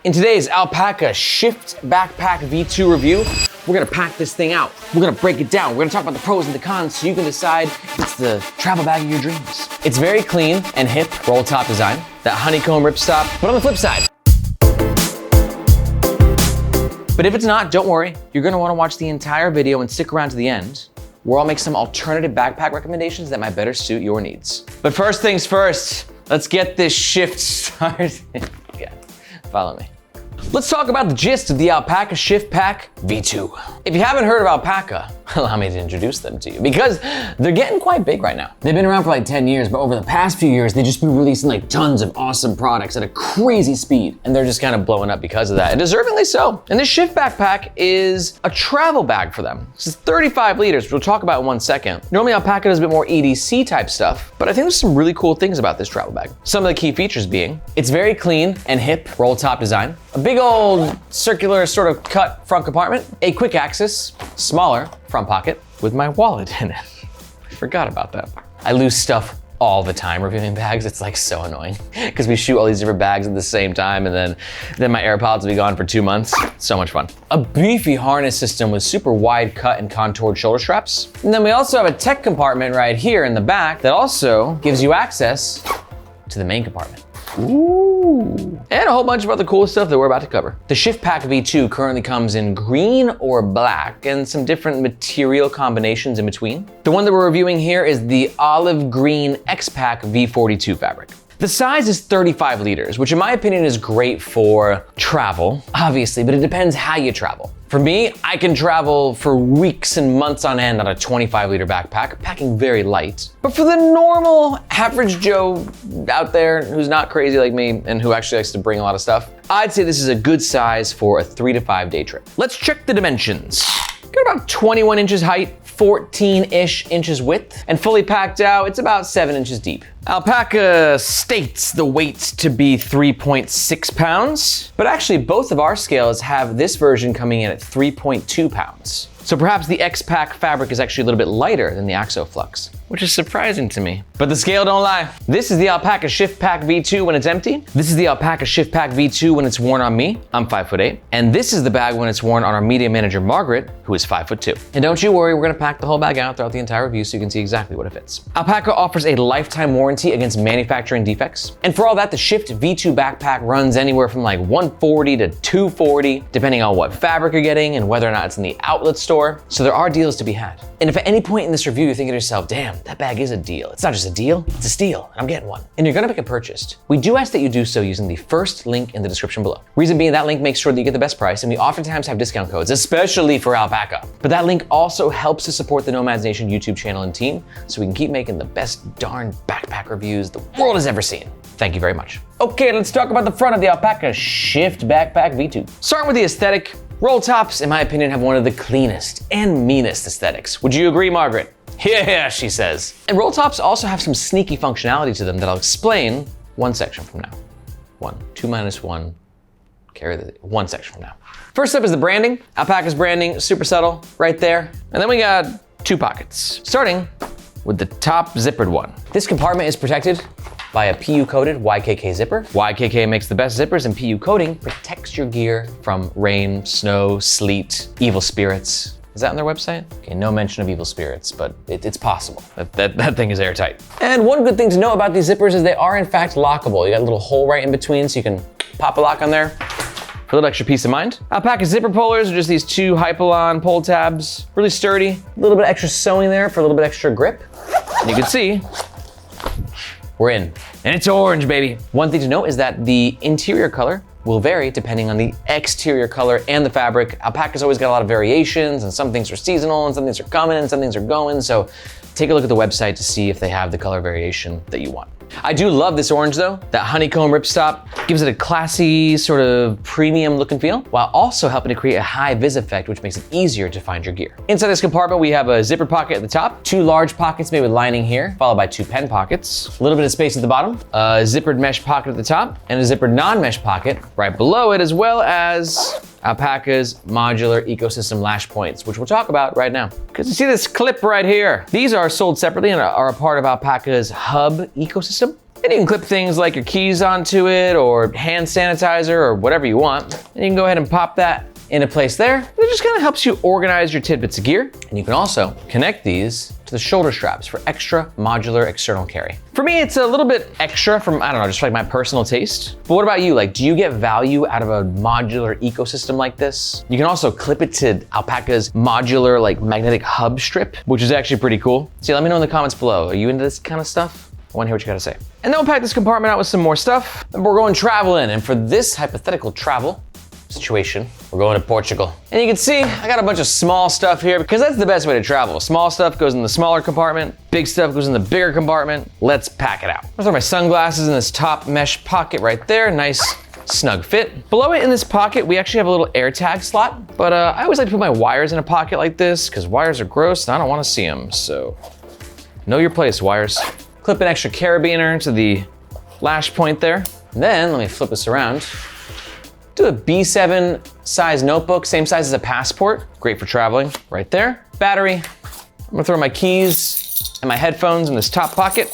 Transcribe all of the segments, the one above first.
In today's Alpaka Shift Backpack V2 review, we're gonna pack this thing out. We're gonna break it down. We're gonna talk about the pros and the cons so you can decide if it's the travel bag of your dreams. It's very clean and hip roll top design, that honeycomb ripstop, but on the flip side. But if it's not, don't worry. You're gonna wanna watch the entire video and stick around to the end, where I'll make some alternative backpack recommendations that might better suit your needs. But first things first, let's get this shift started. Yeah, follow me. Let's talk about the gist of the Alpaka Shift Backpack V2. If you haven't heard of Alpaka, allow me to introduce them to you because they're getting quite big right now. They've been around for like 10 years, but over the past few years, they've just been releasing like tons of awesome products at a crazy speed. And they're just kind of blowing up because of that, and deservingly so. And this Shift Backpack is a travel bag for them. This is 35 liters, which we'll talk about in 1 second. Normally Alpaka does a bit more EDC type stuff, but I think there's some really cool things about this travel bag. Some of the key features being, it's very clean and hip roll top design, a big old circular sort of cut front compartment, a quick access, smaller front pocket with my wallet in it. I forgot about that. I lose stuff all the time reviewing bags. It's like so annoying because we shoot all these different bags at the same time and then my AirPods will be gone for 2 months. So much fun. A beefy harness system with super wide cut and contoured shoulder straps. And then we also have a tech compartment right here in the back that also gives you access to the main compartment. Ooh. And a whole bunch of other cool stuff that we're about to cover. The Shift Backpack V2 currently comes in green or black and some different material combinations in between. The one that we're reviewing here is the olive green X-Pack V42 fabric. The size is 35 liters, which in my opinion is great for travel, obviously, but it depends how you travel. For me, I can travel for weeks and months on end on a 25-liter backpack, packing very light. But for the normal average Joe out there who's not crazy like me and who actually likes to bring a lot of stuff, I'd say this is a good size for a 3 to 5 day trip. Let's check the dimensions. Got about 21 inches height, 14-ish inches width, and fully packed out, it's about 7 inches deep. Alpaka states the weight to be 3.6 pounds, but actually both of our scales have this version coming in at 3.2 pounds. So perhaps the X-Pack fabric is actually a little bit lighter than the Axoflux, which is surprising to me. But the scale don't lie. This is the Alpaka Shift Backpack V2 when it's empty. This is the Alpaka Shift Backpack V2 when it's worn on me. I'm 5'8". And this is the bag when it's worn on our media manager, Margaret, who is 5'2". And don't you worry, we're gonna pack the whole bag out throughout the entire review so you can see exactly what it fits. Alpaka offers a lifetime warranty against manufacturing defects. And for all that, the Shift V2 backpack runs anywhere from like $140 to $240, depending on what fabric you're getting and whether or not it's in the outlet store. So there are deals to be had. And if at any point in this review you're thinking to yourself, damn, that bag is a deal. It's not just a deal, it's a steal, and I'm getting one. And you're gonna make a purchase. We do ask that you do so using the first link in the description below. Reason being, that link makes sure that you get the best price, and we oftentimes have discount codes, especially for Alpaka. But that link also helps to support the Nomads Nation YouTube channel and team, so we can keep making the best darn backpack reviews the world has ever seen. Thank you very much. Okay, let's talk about the front of the Alpaka Shift Backpack V2. Starting with the aesthetic, roll tops, in my opinion, have one of the cleanest and meanest aesthetics. Would you agree, Margaret? Yeah, she says. And roll tops also have some sneaky functionality to them that I'll explain 1 section from now. 2 minus 1, carry the 1 section from now. First up is the branding. Alpaka's branding, super subtle, right there. And then we got 2 pockets, starting with the top zippered one. This compartment is protected by a PU-coated YKK zipper. YKK makes the best zippers, and PU coating protects your gear from rain, snow, sleet, evil spirits. Is that on their website? Okay, no mention of evil spirits, but it's possible. That thing is airtight. And one good thing to know about these zippers is they are in fact lockable. You got a little hole right in between so you can pop a lock on there for a little extra peace of mind. Alpaka zipper pullers are just these 2 Hypalon pull tabs, really sturdy. A little bit extra sewing there for a little bit extra grip. And you can see, we're in. And it's orange, baby. One thing to note is that the interior color will vary depending on the exterior color and the fabric. Alpaka's always got a lot of variations, and some things are seasonal and some things are coming and some things are going. So take a look at the website to see if they have the color variation that you want. I do love this orange though. That honeycomb ripstop gives it a classy, sort of premium look and feel, while also helping to create a high vis effect, which makes it easier to find your gear. Inside this compartment, we have a zipper pocket at the top, 2 large pockets made with lining here, followed by 2 pen pockets, a little bit of space at the bottom, a zippered mesh pocket at the top, and a zippered non-mesh pocket right below it, as well as Alpaka's modular ecosystem lash points, which we'll talk about right now. Because you see this clip right here. These are sold separately and are a part of Alpaka's hub ecosystem. And you can clip things like your keys onto it or hand sanitizer or whatever you want. And you can go ahead and pop that into place there. It just kind of helps you organize your tidbits of gear. And you can also connect these to the shoulder straps for extra modular external carry. For me, it's a little bit extra from, I don't know, just like my personal taste. But what about you? Like, do you get value out of a modular ecosystem like this? You can also clip it to Alpaka's modular like magnetic hub strip, which is actually pretty cool. So let me know in the comments below. Are you into this kind of stuff? I wanna hear what you gotta say. And then we'll pack this compartment out with some more stuff. And we're going traveling. And for this hypothetical travel situation, we're going to Portugal. And you can see, I got a bunch of small stuff here because that's the best way to travel. Small stuff goes in the smaller compartment, big stuff goes in the bigger compartment. Let's pack it out. I'll throw my sunglasses in this top mesh pocket right there. Nice snug fit. Below it in this pocket, we actually have a little air tag slot, but I always like to put my wires in a pocket like this because wires are gross and I don't want to see them. So know your place, wires. Clip an extra carabiner to the lash point there. And then let me flip this around. Do a B7 size notebook, same size as a passport. Great for traveling, right there. Battery. I'm gonna throw my keys and my headphones in this top pocket.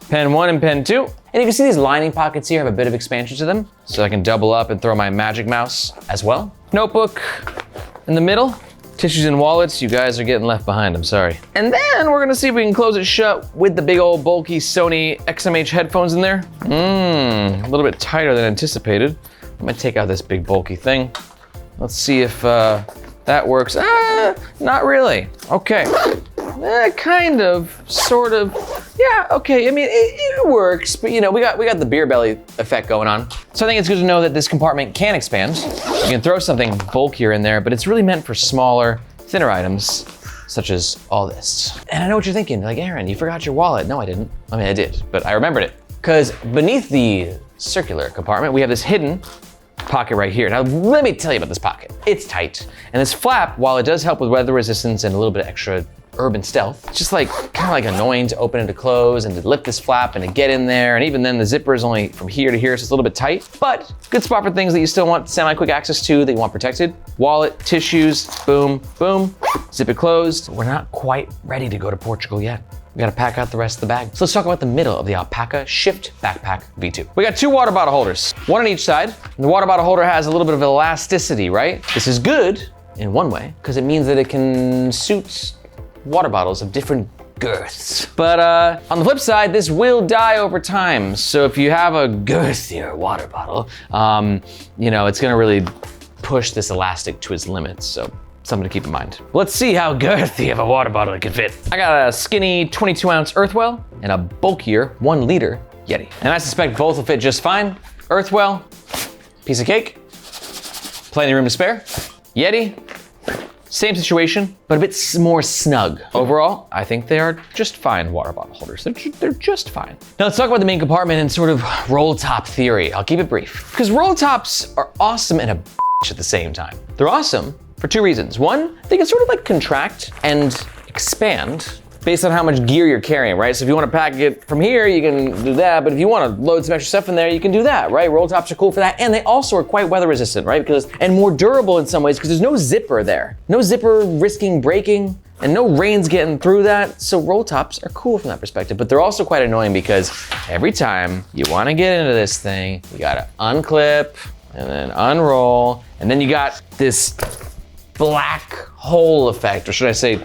Pen 1 and pen 2. And you can see these lining pockets here have a bit of expansion to them, so I can double up and throw my magic mouse as well. Notebook in the middle. Tissues and wallets, you guys are getting left behind, I'm sorry. And then we're gonna see if we can close it shut with the big old bulky Sony XMH headphones in there. A little bit tighter than anticipated. I'm gonna take out this big bulky thing. Let's see if that works. Not really. Okay. Kind of, sort of. Yeah, okay, I mean, it works, but you know, we got the beer belly effect going on. So I think it's good to know that this compartment can expand. You can throw something bulkier in there, but it's really meant for smaller, thinner items, such as all this. And I know what you're thinking, like, Aaron, you forgot your wallet. No, I didn't. I mean, I did, but I remembered it. Because beneath the circular compartment, we have this hidden pocket right here. Now, let me tell you about this pocket. It's tight, and this flap, while it does help with weather resistance and a little bit of extra urban stealth, it's just like, kind of like annoying to open and to close and to lift this flap and to get in there. And even then the zipper is only from here to here, so it's a little bit tight, but good spot for things that you still want semi-quick access to, that you want protected. Wallet, tissues, boom, boom, zip it closed. We're not quite ready to go to Portugal yet. We gotta pack out the rest of the bag. So let's talk about the middle of the Alpaka Shift Backpack V2. We got 2 water bottle holders, one on each side. And the water bottle holder has a little bit of elasticity, right? This is good in one way, because it means that it can suit water bottles of different girths. But on the flip side, this will die over time. So if you have a girthier water bottle, you know, it's gonna really push this elastic to its limits. So something to keep in mind. Let's see how girthy of a water bottle it can fit. I got a skinny 22-ounce Earthwell and a bulkier 1-liter Yeti. And I suspect both will fit just fine. Earthwell, piece of cake, plenty of room to spare. Yeti, same situation, but a bit more snug. Overall, I think they are just fine water bottle holders. They're just fine. Now let's talk about the main compartment and sort of roll top theory. I'll keep it brief. Because roll tops are awesome and a bitch at the same time. They're awesome for 2 reasons. One, they can sort of like contract and expand based on how much gear you're carrying, right? So if you want to pack it from here, you can do that. But if you want to load some extra stuff in there, you can do that, right? Roll tops are cool for that. And they also are quite weather resistant, right? And more durable in some ways because there's no zipper there. No zipper risking breaking and no rains getting through that. So roll tops are cool from that perspective, but they're also quite annoying because every time you want to get into this thing, you got to unclip and then unroll. And then you got this black hole effect, or should I say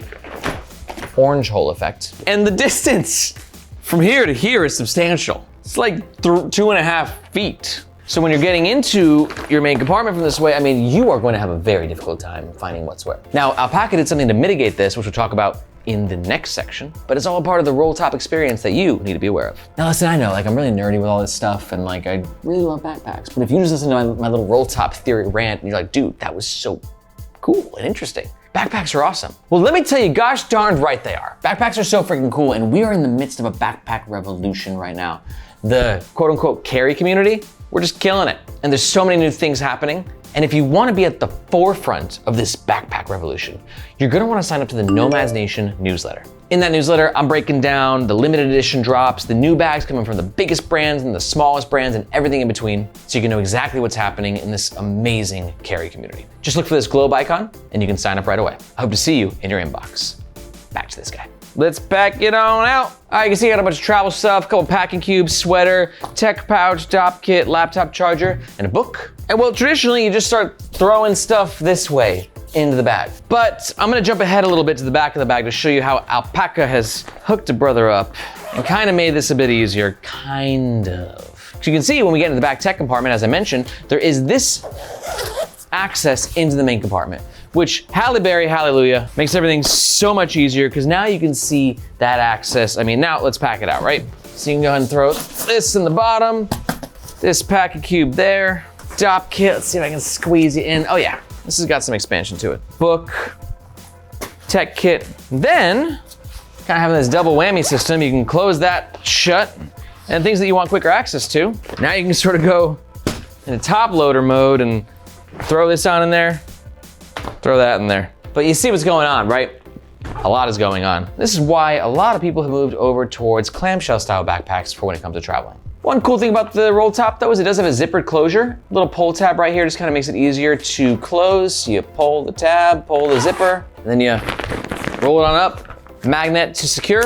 orange hole effect. And the distance from here to here is substantial. It's like 2.5 feet. So when you're getting into your main compartment from this way, I mean, you are going to have a very difficult time finding what's where. Now, Alpaka did something to mitigate this, which we'll talk about in the next section, but it's all a part of the roll top experience that you need to be aware of. Now listen, I know, like I'm really nerdy with all this stuff and like I really love backpacks, but if you just listen to my little roll top theory rant and you're like, dude, that was so cool and interesting. Backpacks are awesome. Well, let me tell you, gosh darned right they are. Backpacks are so freaking cool, and we are in the midst of a backpack revolution right now. The quote unquote carry community, we're just killing it. And there's so many new things happening. And if you wanna be at the forefront of this backpack revolution, you're gonna wanna sign up to the Nomads Nation newsletter. In that newsletter, I'm breaking down the limited edition drops, the new bags coming from the biggest brands and the smallest brands and everything in between, so you can know exactly what's happening in this amazing carry community. Just look for this globe icon and you can sign up right away. I hope to see you in your inbox. Back to this guy. let's pack it on out. All right, you can see I got a bunch of travel stuff, a couple packing cubes, sweater, tech pouch, top kit, laptop charger, and a book. And well, traditionally you just start throwing stuff this way into the bag. But I'm gonna jump ahead a little bit to the back of the bag to show you how Alpaka has hooked a brother up and kind of made this a bit easier, kind of. So you can see when we get into the back tech compartment, as I mentioned, there is this access into the main compartment, which Halle Berry, hallelujah, makes everything so much easier because now you can see that access. I mean, now let's pack it out, right? So you can go ahead and throw this in the bottom, this packing cube there, top kit, let's see if I can squeeze it in. Oh yeah, this has got some expansion to it. Book, tech kit, then kind of having this double whammy system, you can close that shut and things that you want quicker access to. Now you can sort of go into top loader mode and throw this on in there, throw that in there. But you see what's going on, right? A lot is going on. This is why a lot of people have moved over towards clamshell style backpacks for when it comes to traveling. One cool thing about the roll top though is it does have a zippered closure. Little pull tab right here just kind of makes it easier to close. You pull the tab, pull the zipper, and then you roll it on up, magnet to secure.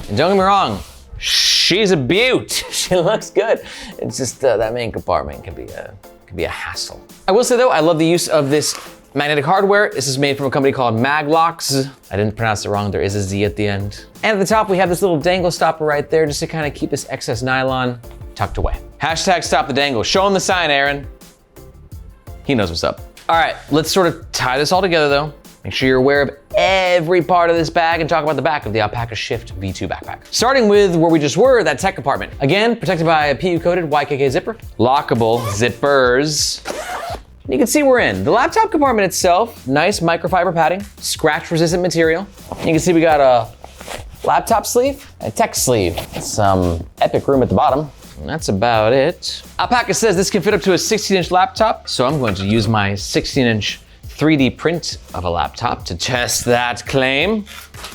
And don't get me wrong, she's a beaut. She looks good. It's just that main compartment can be a hassle. I will say though, I love the use of this magnetic hardware. This is made from a company called Maglocks. I didn't pronounce it wrong, there is a Z at the end. And at the top we have this little dangle stopper right there just to kind of keep this excess nylon tucked away. Hashtag stop the dangle. Show him the sign, Aaron. He knows what's up. All right, let's sort of tie this all together though. Make sure you're aware of every part of this bag and talk about the back of the Alpaka Shift V2 backpack. Starting with where we just were, that tech compartment. Again, protected by a PU-coated YKK zipper. Lockable zippers. You can see we're in. The laptop compartment itself, nice microfiber padding, scratch-resistant material. You can see we got a laptop sleeve, a tech sleeve, some epic room at the bottom. And that's about it. Alpaka says this can fit up to a 16-inch laptop, so I'm going to use my 16-inch 3D print of a laptop to test that claim.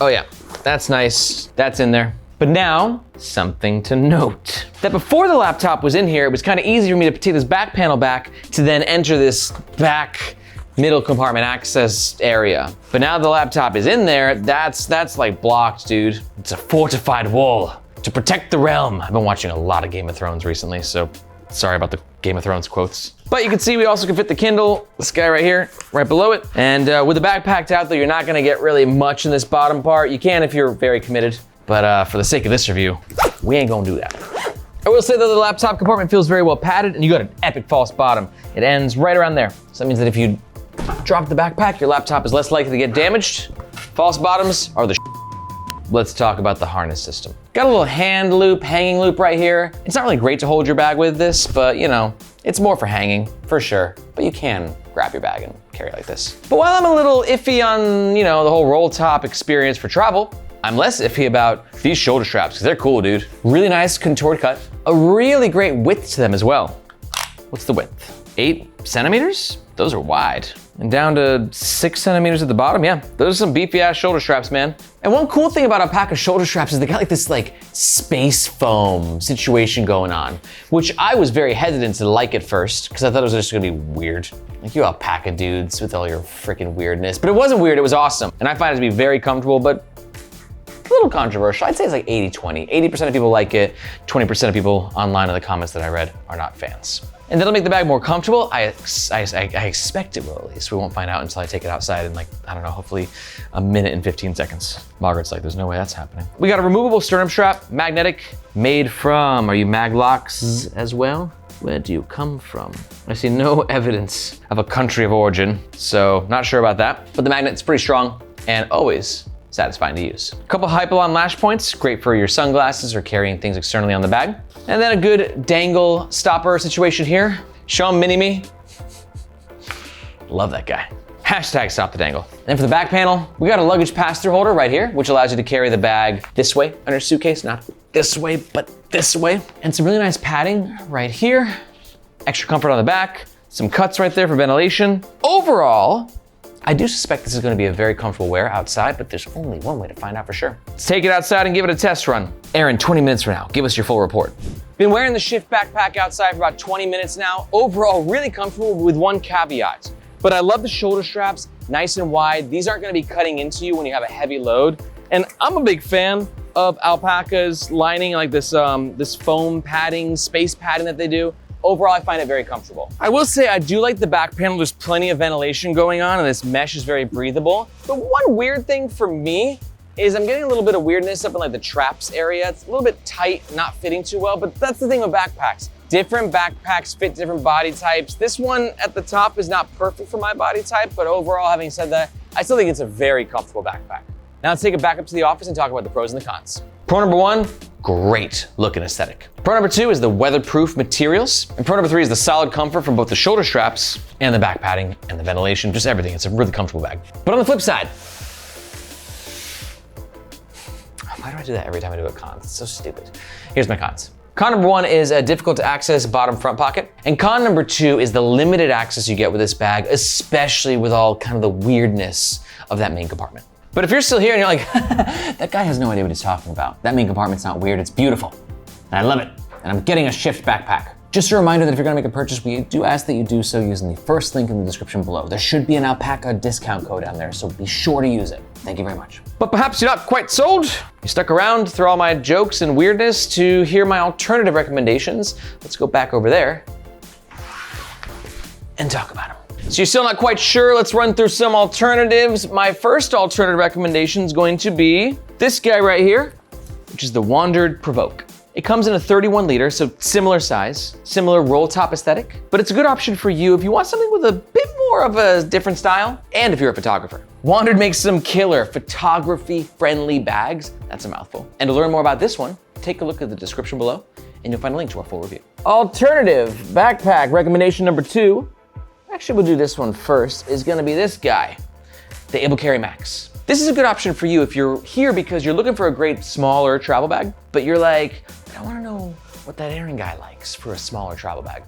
Oh yeah, that's nice, that's in there. But now, something to note. That before the laptop was in here, it was kind of easy for me to take this back panel back to then enter this back middle compartment access area. But now the laptop is in there, that's like blocked, dude. It's a fortified wall to protect the realm. I've been watching a lot of Game of Thrones recently, so sorry about the Game of Thrones quotes. But you can see we also can fit the Kindle, this guy right here, right below it. And with the bag packed out though, you're not gonna get really much in this bottom part. You can if you're very committed, but for the sake of this review, we ain't gonna do that. I will say though, the laptop compartment feels very well padded and you got an epic false bottom. It ends right around there. So that means that if you drop the backpack, your laptop is less likely to get damaged. False bottoms are the Let's talk about the harness system. Got a little hand loop, hanging loop right here. It's not really great to hold your bag with this, but you know, it's more for hanging, for sure. But you can grab your bag and carry it like this. But while I'm a little iffy on, you know, the whole roll top experience for travel, I'm less iffy about these shoulder straps, because they're cool, dude. Really nice contoured cut. A really great width to them as well. What's the width? 8 centimeters? Those are wide. And down to 6 centimeters at the bottom, yeah. Those are some beefy ass shoulder straps, man. And one cool thing about Alpaka shoulder straps is they got like this space foam situation going on, which I was very hesitant to like at first, because I thought it was just gonna be weird. Like you Alpaka dudes with all your freaking weirdness. But it wasn't weird, it was awesome. And I find it to be very comfortable, but a little controversial. I'd say it's like 80-20. 80% of people like it, 20% of people online in the comments that I read are not fans. And that'll make the bag more comfortable. I expect it will, at least. We won't find out until I take it outside in like, I don't know, hopefully a minute and 15 seconds. Margaret's like, there's no way that's happening. We got a removable sternum strap, magnetic, made from, are you Maglocks as well? Where do you come from? I see no evidence of a country of origin, so not sure about that. But the magnet's pretty strong and always satisfying to use. A couple Hypalon lash points, great for your sunglasses or carrying things externally on the bag. And then a good dangle stopper situation here. Show him mini-me. Love that guy. Hashtag stop the dangle. And for the back panel, we got a luggage pass-through holder right here, which allows you to carry the bag this way on your suitcase, not this way, but this way. And some really nice padding right here. Extra comfort on the back. Some cuts right there for ventilation. Overall, I do suspect this is gonna be a very comfortable wear outside, but there's only one way to find out for sure. Let's take it outside and give it a test run. Aaron, 20 minutes from now, give us your full report. Been wearing the Shift Backpack outside for about 20 minutes now. Overall, really comfortable with one caveat. But I love the shoulder straps, nice and wide. These aren't gonna be cutting into you when you have a heavy load. And I'm a big fan of Alpaka's lining, like this, this foam padding, space padding that they do. Overall, I find it very comfortable. I will say I do like the back panel. There's plenty of ventilation going on and this mesh is very breathable. The one weird thing for me is I'm getting a little bit of weirdness up in like the traps area. It's a little bit tight, not fitting too well, but that's the thing with backpacks. Different backpacks fit different body types. This one at the top is not perfect for my body type, but overall, having said that, I still think it's a very comfortable backpack. Now let's take it back up to the office and talk about the pros and the cons. Pro number one, great looking aesthetic. Pro number two is the weatherproof materials. And pro number three is the solid comfort from both the shoulder straps and the back padding and the ventilation, just everything. It's a really comfortable bag. But on the flip side, why do I do that every time I do a con? It's so stupid. Here's my cons. Con number one is a difficult to access bottom front pocket. And con number two is the limited access you get with this bag, especially with all kind of the weirdness of that main compartment. But if you're still here and you're like, that guy has no idea what he's talking about. That main compartment's not weird, it's beautiful. And I love it. And I'm getting a Shift backpack. Just a reminder that if you're gonna make a purchase, we do ask that you do so using the first link in the description below. There should be an Alpaka discount code down there, so be sure to use it. Thank you very much. But perhaps you're not quite sold. You stuck around through all my jokes and weirdness to hear my alternative recommendations. Let's go back over there and talk about them. So you're still not quite sure? Let's run through some alternatives. My first alternative recommendation is going to be this guy right here, which is the Wandered Provoke. It comes in a 31 liter, so similar size, similar roll top aesthetic, but it's a good option for you if you want something with a bit more of a different style, and if you're a photographer. Wandered makes some killer photography-friendly bags. That's a mouthful. And to learn more about this one, take a look at the description below, and you'll find a link to our full review. Alternative backpack recommendation number two, actually we'll do this one first, is gonna be this guy, the Able Carry Max. This is a good option for you if you're here because you're looking for a great smaller travel bag, but you're like, I wanna know what that Aaron guy likes for a smaller travel bag.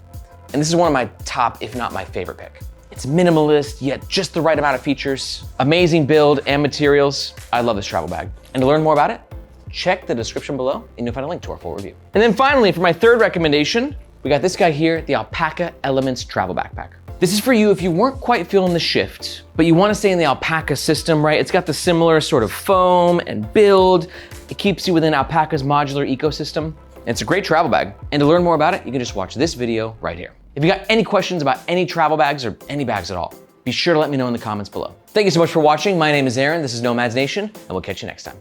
And this is one of my top, if not my favorite pick. It's minimalist, yet just the right amount of features, amazing build and materials. I love this travel bag. And to learn more about it, check the description below and you'll find a link to our full review. And then finally, for my third recommendation, we got this guy here, the Alpaka Elements Travel Backpack. This is for you if you weren't quite feeling the shift, but you want to stay in the Alpaka system, right? It's got the similar sort of foam and build. It keeps you within Alpaka's modular ecosystem. And it's a great travel bag. And to learn more about it, you can just watch this video right here. If you got any questions about any travel bags or any bags at all, be sure to let me know in the comments below. Thank you so much for watching. My name is Aaron, this is Nomads Nation, and we'll catch you next time.